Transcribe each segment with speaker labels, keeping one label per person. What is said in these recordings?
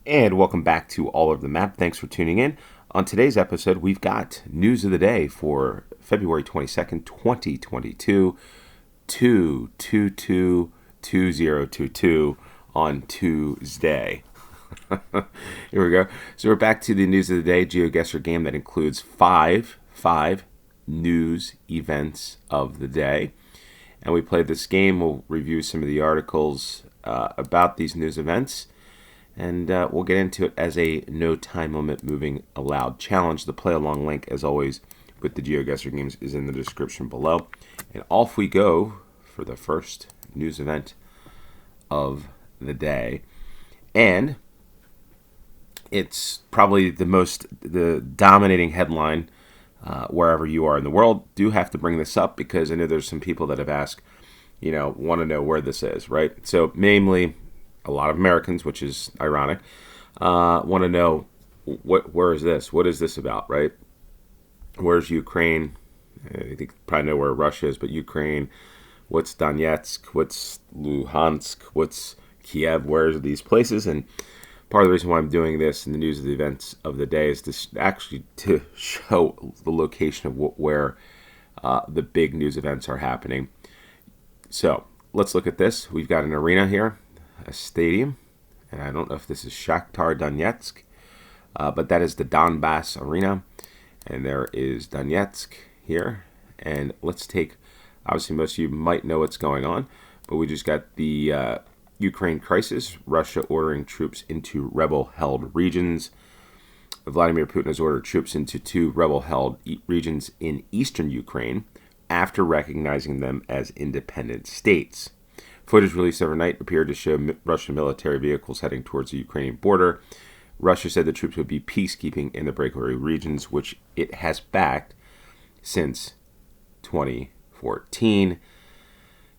Speaker 1: And welcome back to All Over the Map. Thanks for tuning in. On today's episode, we've got news of the day for February 22nd, 2022, 2/22/2022 on Tuesday. Here we go. So we're back to the news of the day GeoGuessr game that includes five news events of the day. And we played this game. We'll review some of the articles about these news events. And we'll get into it as a no time limit moving allowed challenge. The play along link, as always, with the GeoGuessr games is in the description below. And off we go for the first news event of the day. And it's probably the dominating headline wherever you are in the world. Do have to bring this up because I know there's some people that have asked, want to know where this is, right? So, namely, a lot of Americans, which is ironic, want to know where is this? What is this about, right? Where's Ukraine? I think you probably know where Russia is, but Ukraine. What's Donetsk? What's Luhansk? What's Kiev? Where are these places? And part of the reason why I'm doing this in the news of the events of the day is to show the location of where the big news events are happening. So let's look at this. We've got an arena here, a stadium, and I don't know if this is Shakhtar Donetsk, but that is the Donbass Arena, and there is Donetsk here. And let's take, obviously most of you might know what's going on, but we just got the Ukraine crisis, Russia ordering troops into rebel-held regions. Vladimir Putin has ordered troops into two rebel-held regions in eastern Ukraine after recognizing them as independent states. Footage released overnight appeared to show Russian military vehicles heading towards the Ukrainian border. Russia said the troops would be peacekeeping in the breakaway regions, which it has backed since 2014.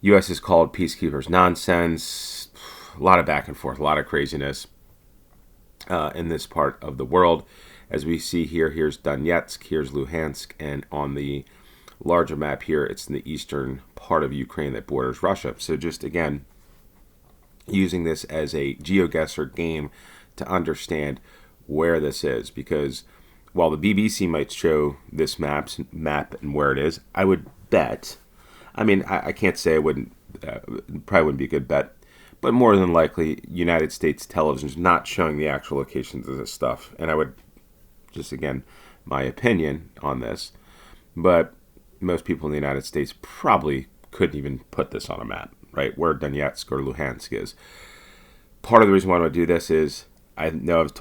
Speaker 1: U.S. has called peacekeepers nonsense. A lot of back and forth, a lot of craziness in this part of the world. As we see here, here's Donetsk, here's Luhansk, and on the larger map here, it's in the eastern part of Ukraine that borders Russia. So just, again, using this as a GeoGuessr game to understand where this is. Because while the BBC might show this map and where it is, I would bet, I can't say I wouldn't, probably wouldn't be a good bet, but more than likely, United States television is not showing the actual locations of this stuff. And I would, just again, my opinion on this, but most people in the United States probably couldn't even put this on a map, right? Where Donetsk or Luhansk is. Part of the reason why I want to do this is, I know I've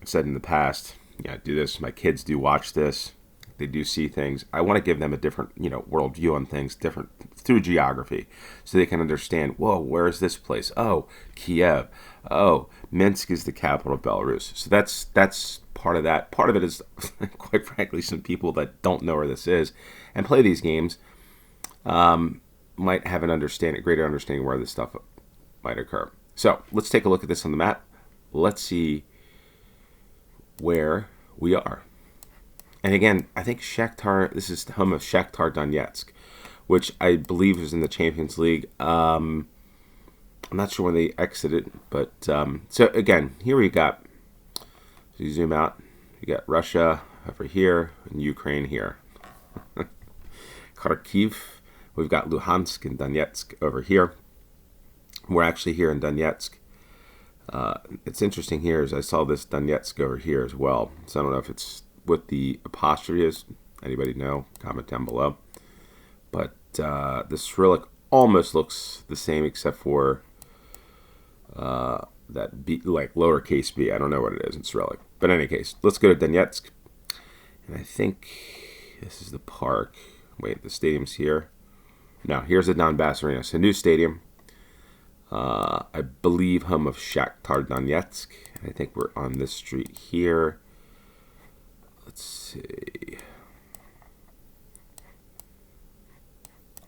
Speaker 1: said in the past, do this. My kids do watch this. They do see things. I want to give them a different, worldview on things, different through geography, so they can understand. Whoa, where is this place? Oh, Kiev. Oh, Minsk is the capital of Belarus. So that's part of that. Part of it is, quite frankly, some people that don't know where this is and play these games might have a greater understanding where this stuff might occur. So let's take a look at this on the map. Let's see where we are. And again, I think this is the home of Shakhtar Donetsk, which I believe is in the Champions League. I'm not sure when they exited, but so again, here we got, so you zoom out, you got Russia over here and Ukraine here. Kharkiv, we've got Luhansk and Donetsk over here. We're actually here in Donetsk. It's interesting here is I saw this Donetsk over here as well. So I don't know if it's what the apostrophe is. Anybody know? Comment down below. But the Cyrillic almost looks the same except for that B, like lowercase b. I don't know what it is in Cyrillic. But in any case, let's go to Donetsk. And I think this is the park. Wait, the stadium's here. No, here's the Donbass Arena. So new stadium. I believe home of Shakhtar Donetsk. I think we're on this street here. Let's see.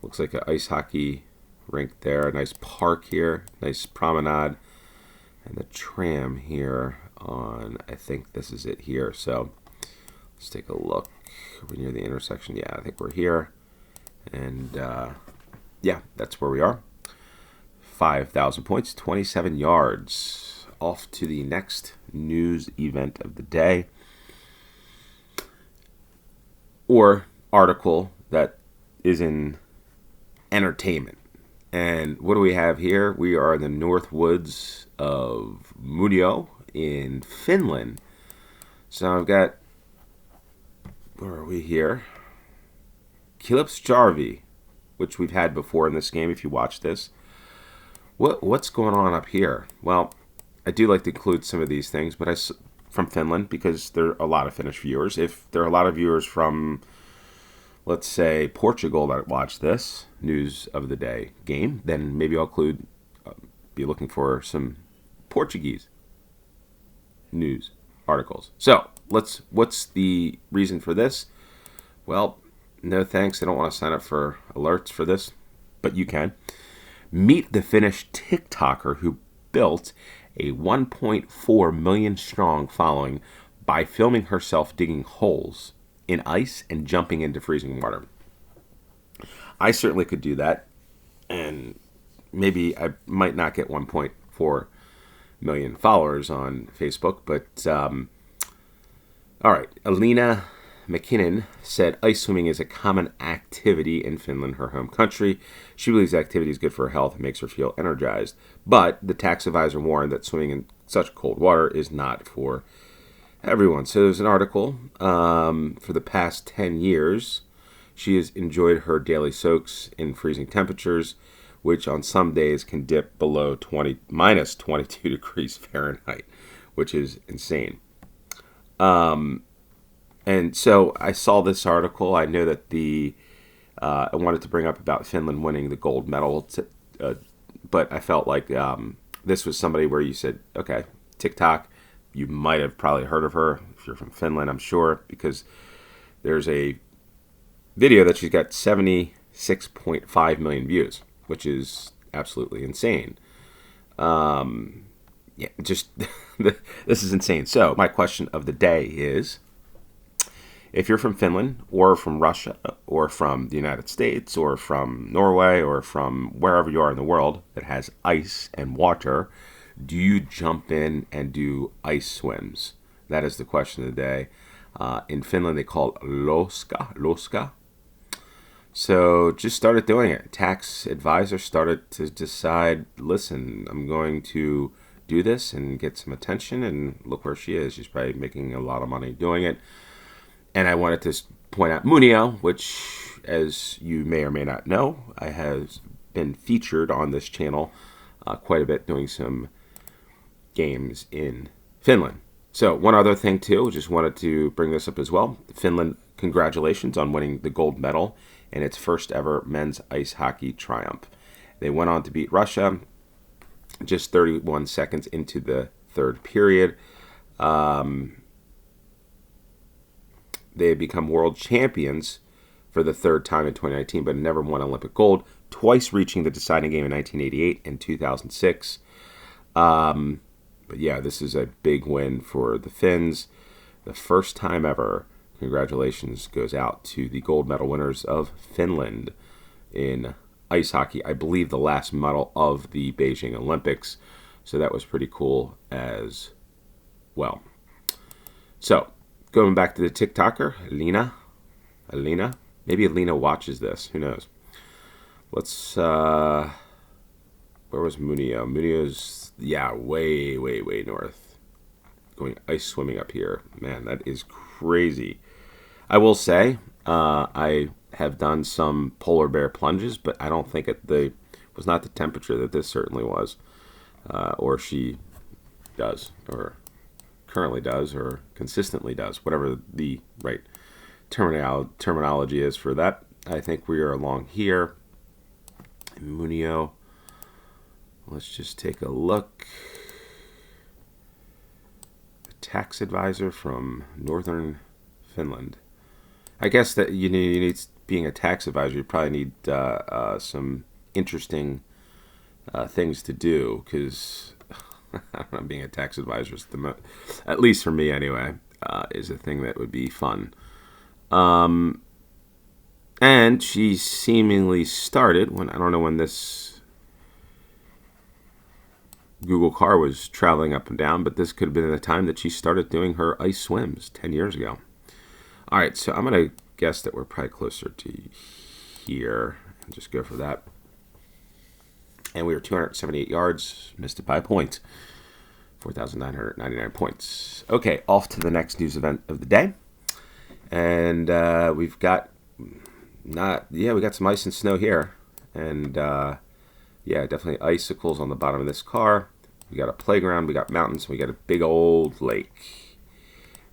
Speaker 1: Looks like an ice hockey rink there. A nice park here. Nice promenade. And the tram here on, I think this is it here. So let's take a look. We're near the intersection. Yeah, I think we're here. And yeah, that's where we are. 5,000 points, 27 yards off to the next news event of the day, or article that is in entertainment. And what do we have here? We are in the North Woods of Muonio in Finland. So I've got, where are we here? Kilpsjärvi, which we've had before in this game if you watch this. What's going on up here? Well, I do like to include some of these things, but from Finland, because there are a lot of Finnish viewers. If there are a lot of viewers from, let's say, Portugal that watch this news of the day game, then maybe I'll be looking for some Portuguese news articles. So what's the reason for this? Well, no thanks. I don't want to sign up for alerts for this, but you can. Meet the Finnish TikToker who built a 1.4 million strong following by filming herself digging holes in ice and jumping into freezing water. I certainly could do that, and maybe I might not get 1.4 million followers on Facebook, but all right. Alina McKinnon said ice swimming is a common activity in Finland, her home country. She believes the activity is good for her health and makes her feel energized. But the tax advisor warned that swimming in such cold water is not for everyone. So there's an article for the past 10 years. She has enjoyed her daily soaks in freezing temperatures, which on some days can dip below minus 22 degrees Fahrenheit, which is insane. And so I saw this article. I know that I wanted to bring up about Finland winning the gold medal, but I felt like this was somebody where you said, okay, TikTok, you might have probably heard of her if you're from Finland, I'm sure, because there's a video that she's got 76.5 million views, which is absolutely insane. Yeah, just this is insane. So my question of the day is, if you're from Finland or from Russia or from the United States or from Norway or from wherever you are in the world that has ice and water, do you jump in and do ice swims? That is the question of the day. In Finland, they call it loska. So just started doing it. Tax advisor started to decide, listen, I'm going to do this and get some attention, and look where she is. She's probably making a lot of money doing it. And I wanted to point out Muonio, which, as you may or may not know, I have been featured on this channel quite a bit doing some games in Finland. So one other thing, too, just wanted to bring this up as well. Finland, congratulations on winning the gold medal in its first ever men's ice hockey triumph. They went on to beat Russia just 31 seconds into the third period. They had become world champions for the third time in 2019, but never won Olympic gold, twice reaching the deciding game in 1988 and 2006. But yeah, this is a big win for the Finns. The first time ever. Congratulations goes out to the gold medal winners of Finland in ice hockey. I believe the last medal of the Beijing Olympics. So that was pretty cool as well. So, going back to the TikToker, Alina. Maybe Alina watches this. Who knows? Let's, where was Muonio? Muonio's, yeah, way north. Going ice swimming up here. Man, that is crazy. I will say, I have done some polar bear plunges, but I don't think it was not the temperature that this certainly was. Or she does, or currently does, or consistently does, whatever the right terminology is for that. I think we are along here. Muonio. Let's just take a look. A tax advisor from northern Finland. I guess that you need being a tax advisor, you probably need some interesting things to do, because being a tax advisor is at least for me anyway, is a thing that would be fun. And she seemingly started when, I don't know when this Google car was traveling up and down, but this could have been the time that she started doing her ice swims 10 years ago. All right, so I'm going to guess that we're probably closer to here and just go for that. And we were 278 yards, missed it by a point. 4,999 points. Okay, off to the next news event of the day. And we've got we got some ice and snow here. And definitely icicles on the bottom of this car. We got a playground, we got mountains, we got a big old lake.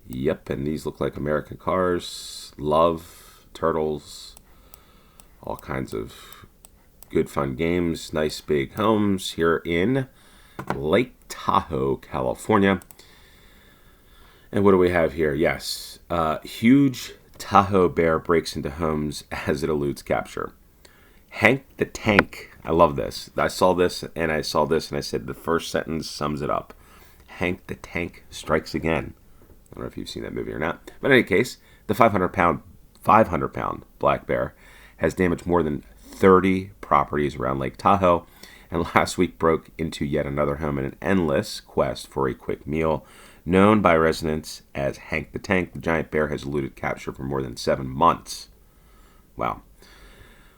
Speaker 1: Yep, and these look like American cars. Love, turtles, all kinds of good fun games. Nice big homes here in Lake Tahoe, California. And what do we have here? Yes, huge Tahoe bear breaks into homes as it eludes capture. Hank the Tank. I love this. I saw this and I said the first sentence sums it up. Hank the Tank strikes again. I don't know if you've seen that movie or not. But in any case, the 500-pound black bear has damaged more than 30 properties around Lake Tahoe, and last week broke into yet another home in an endless quest for a quick meal. Known by residents as Hank the Tank, the giant bear has eluded capture for more than 7 months. Wow.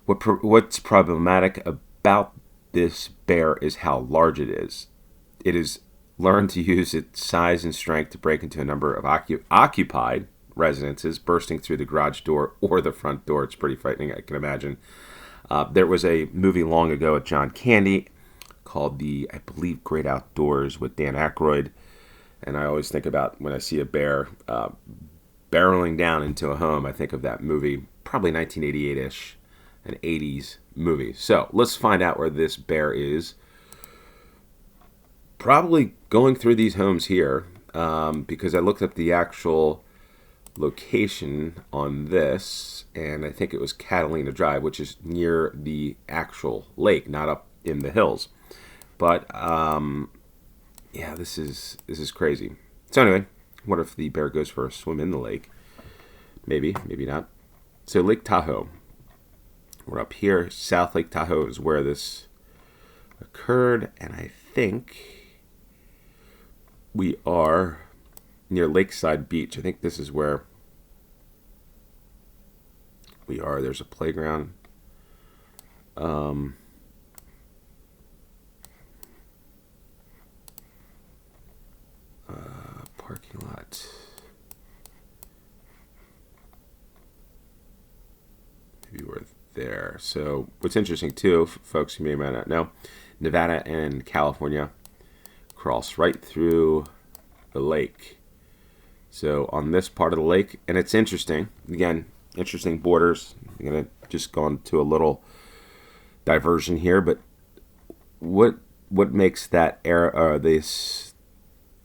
Speaker 1: What's problematic about this bear is how large it is. It has learned to use its size and strength to break into a number of occupied residences, bursting through the garage door or the front door. It's pretty frightening, I can imagine. There was a movie long ago at John Candy called I believe, Great Outdoors with Dan Aykroyd. And I always think about when I see a bear barreling down into a home, I think of that movie, probably 1988-ish, an 80s movie. So let's find out where this bear is. Probably going through these homes here because I looked up the actual location on this, and I think it was Catalina Drive, which is near the actual lake, not up in the hills. But this is crazy. So anyway, what if the bear goes for a swim in the lake? Maybe not. So Lake Tahoe. We're up here. South Lake Tahoe is where this occurred, and I think we are near Lakeside Beach. I think this is where we are. There's a playground. Parking lot. Maybe we're there. So what's interesting too, folks who may or may not know, Nevada and California cross right through the lake. So on this part of the lake, and it's interesting, again, interesting borders. I'm going to just go into a little diversion here, but what makes that this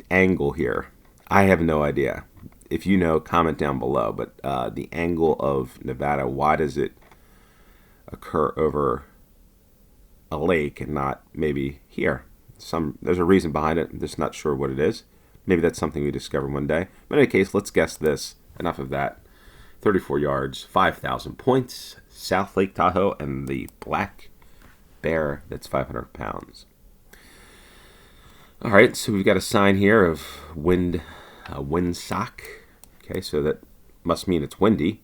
Speaker 1: angle here? I have no idea. If you know, comment down below. But the angle of Nevada, why does it occur over a lake and not maybe here? There's a reason behind it. I'm just not sure what it is. Maybe that's something we discover one day. But in any case, let's guess this. Enough of that. 34 yards, 5,000 points. South Lake Tahoe and the black bear that's 500 pounds. All right, so we've got a sign here of windsock. Okay, so that must mean it's windy,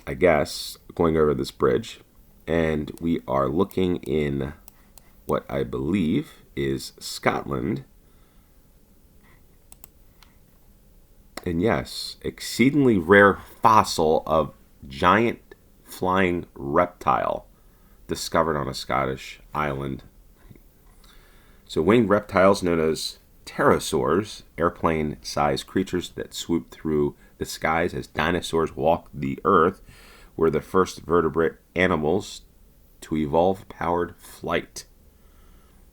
Speaker 1: I guess, going over this bridge. And we are looking in what I believe is Scotland. And yes, exceedingly rare fossil of giant flying reptile discovered on a Scottish island. So winged reptiles known as pterosaurs, airplane-sized creatures that swoop through the skies as dinosaurs walked the earth, were the first vertebrate animals to evolve powered flight.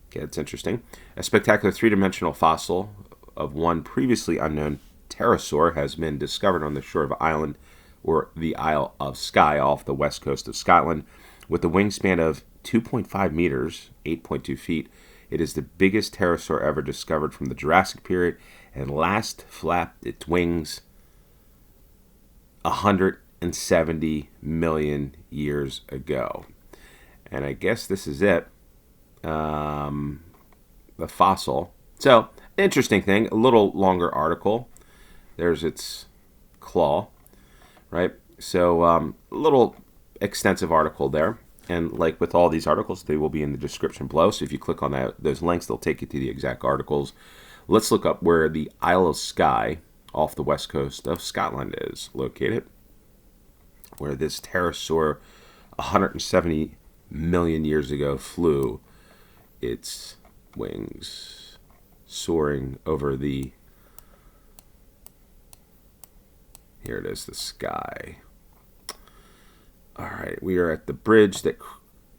Speaker 1: Okay, that's interesting. A spectacular three-dimensional fossil of one previously unknown pterosaur has been discovered on the shore of Ireland, or the Isle of Skye, off the west coast of Scotland. With a wingspan of 2.5 meters, 8.2 feet, it is the biggest pterosaur ever discovered from the Jurassic period, and last flapped its wings 170 million years ago. And I guess this is it. the fossil. So, interesting thing, a little longer article. There's its claw, right? So, a little extensive article there. And like with all these articles, they will be in the description below. So if you click on those links, they'll take you to the exact articles. Let's look up where the Isle of Skye off the west coast of Scotland is located, where this pterosaur 170 million years ago flew its wings, soaring over the, here it is, the sky. All right, we are at the bridge that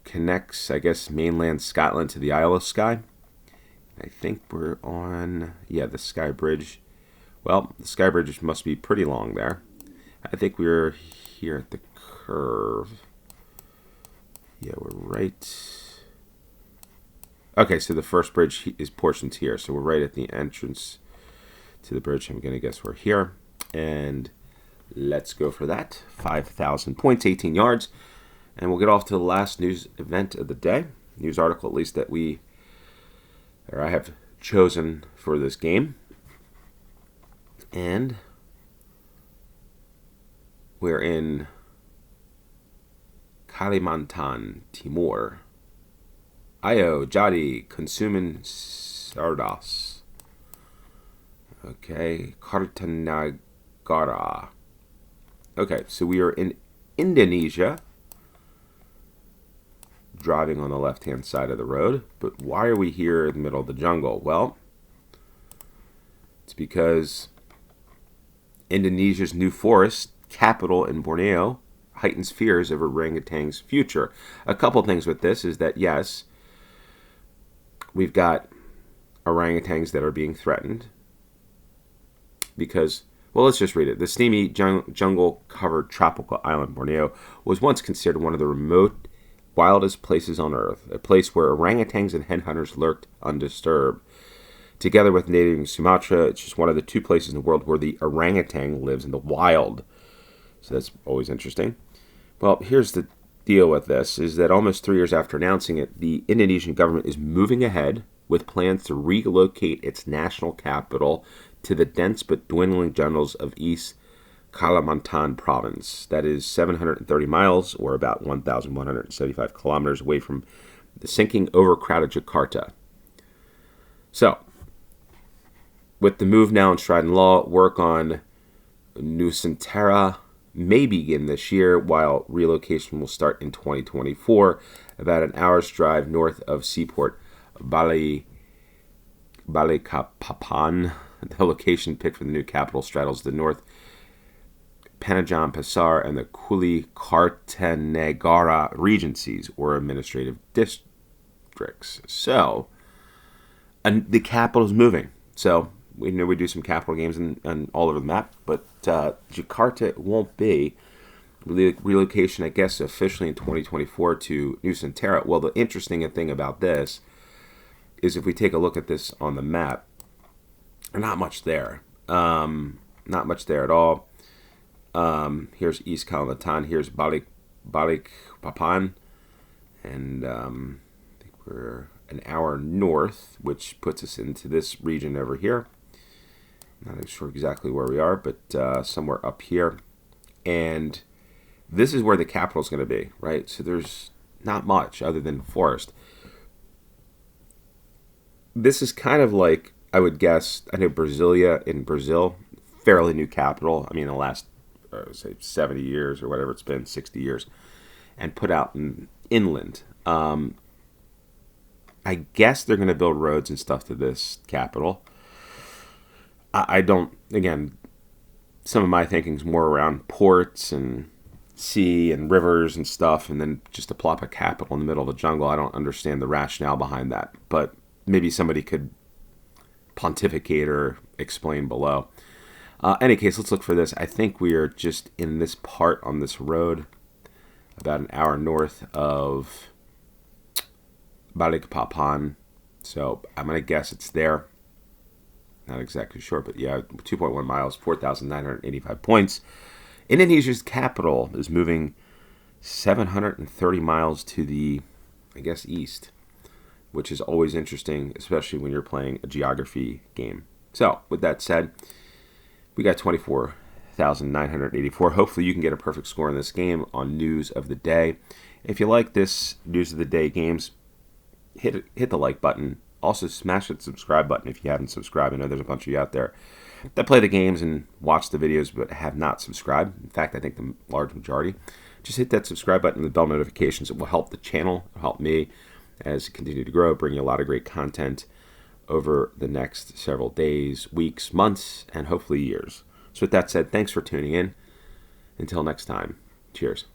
Speaker 1: connects, I guess, mainland Scotland to the Isle of Skye. I think we're on, the Skye Bridge. Well, the Skye Bridge must be pretty long there. I think we're here at the curve. Yeah, we're right. Okay, so the first bridge is portions here. So we're right at the entrance to the bridge. I'm going to guess we're here. And let's go for that. 5,000 points, 18 yards. And we'll get off to the last news event of the day. News article, at least, that I have chosen for this game. And we're in Kalimantan, Timur. Ayo jadi konsumen sardas. Okay, Kartanagara. Okay, so we are in Indonesia, driving on the left-hand side of the road. But why are we here in the middle of the jungle? Well, it's because Indonesia's new forest capital in Borneo heightens fears of orangutans' future. A couple things with this is that, yes, we've got orangutans that are being threatened because, well, let's just read it. The steamy jungle-covered tropical island Borneo was once considered one of the remote, wildest places on Earth, a place where orangutans and hen hunters lurked undisturbed. Together with native Sumatra, it's just one of the two places in the world where the orangutan lives in the wild. So that's always interesting. Well, here's the deal with this, is that almost 3 years after announcing it, the Indonesian government is moving ahead with plans to relocate its national capital to the dense but dwindling jungles of East Kalimantan province. That is 730 miles, or about 1,175 kilometers away from the sinking, overcrowded Jakarta. So, with the move now in stride in law, work on Nusantara may begin this year, while relocation will start in 2024, about an hour's drive north of seaport Balikpapan. The location picked for the new capital straddles the North Penajam Pasar and the Kuli Kartanegara regencies, or administrative districts. So, and the capital is moving. So, we know we do some capital games and all over the map, but Jakarta won't be. Relocation, I guess, officially in 2024 to Nusantara. Well, the interesting thing about this is if we take a look at this on the map, not much there. Not much there at all. Here's East Kalimantan. Here's Balikpapan. And I think we're an hour north, which puts us into this region over here. Not sure exactly where we are, but somewhere up here. And this is where the capital is going to be, right? So there's not much other than forest. This is kind of like, I would guess, I know Brasilia in Brazil, fairly new capital. I mean, the last, say, 70 years or whatever it's been, 60 years, and put out inland. I guess they're going to build roads and stuff to this capital. I don't, again, some of my thinking is more around ports and sea and rivers and stuff, and then just to plop a capital in the middle of the jungle. I don't understand the rationale behind that, but maybe somebody could pontificate or explain below. Any case, let's look for this. I think we are just in this part on this road, about an hour north of Balikpapan. So I'm going to guess it's there. Not exactly sure, but yeah, 2.1 miles, 4,985 points. Indonesia's capital is moving 730 miles to the, I guess, east. which is always interesting, especially when you're playing a geography game. So, with that said, we got 24,984. Hopefully you can get a perfect score in this game on News of the Day. If you like this News of the Day games, hit the like button. Also, smash that subscribe button if you haven't subscribed. I know there's a bunch of you out there that play the games and watch the videos but have not subscribed. In fact, I think the large majority. Just hit that subscribe button and the bell notifications. It will help the channel, help me as it continue to grow, bring you a lot of great content over the next several days, weeks, months, and hopefully years. So with that said, thanks for tuning in. Until next time, cheers.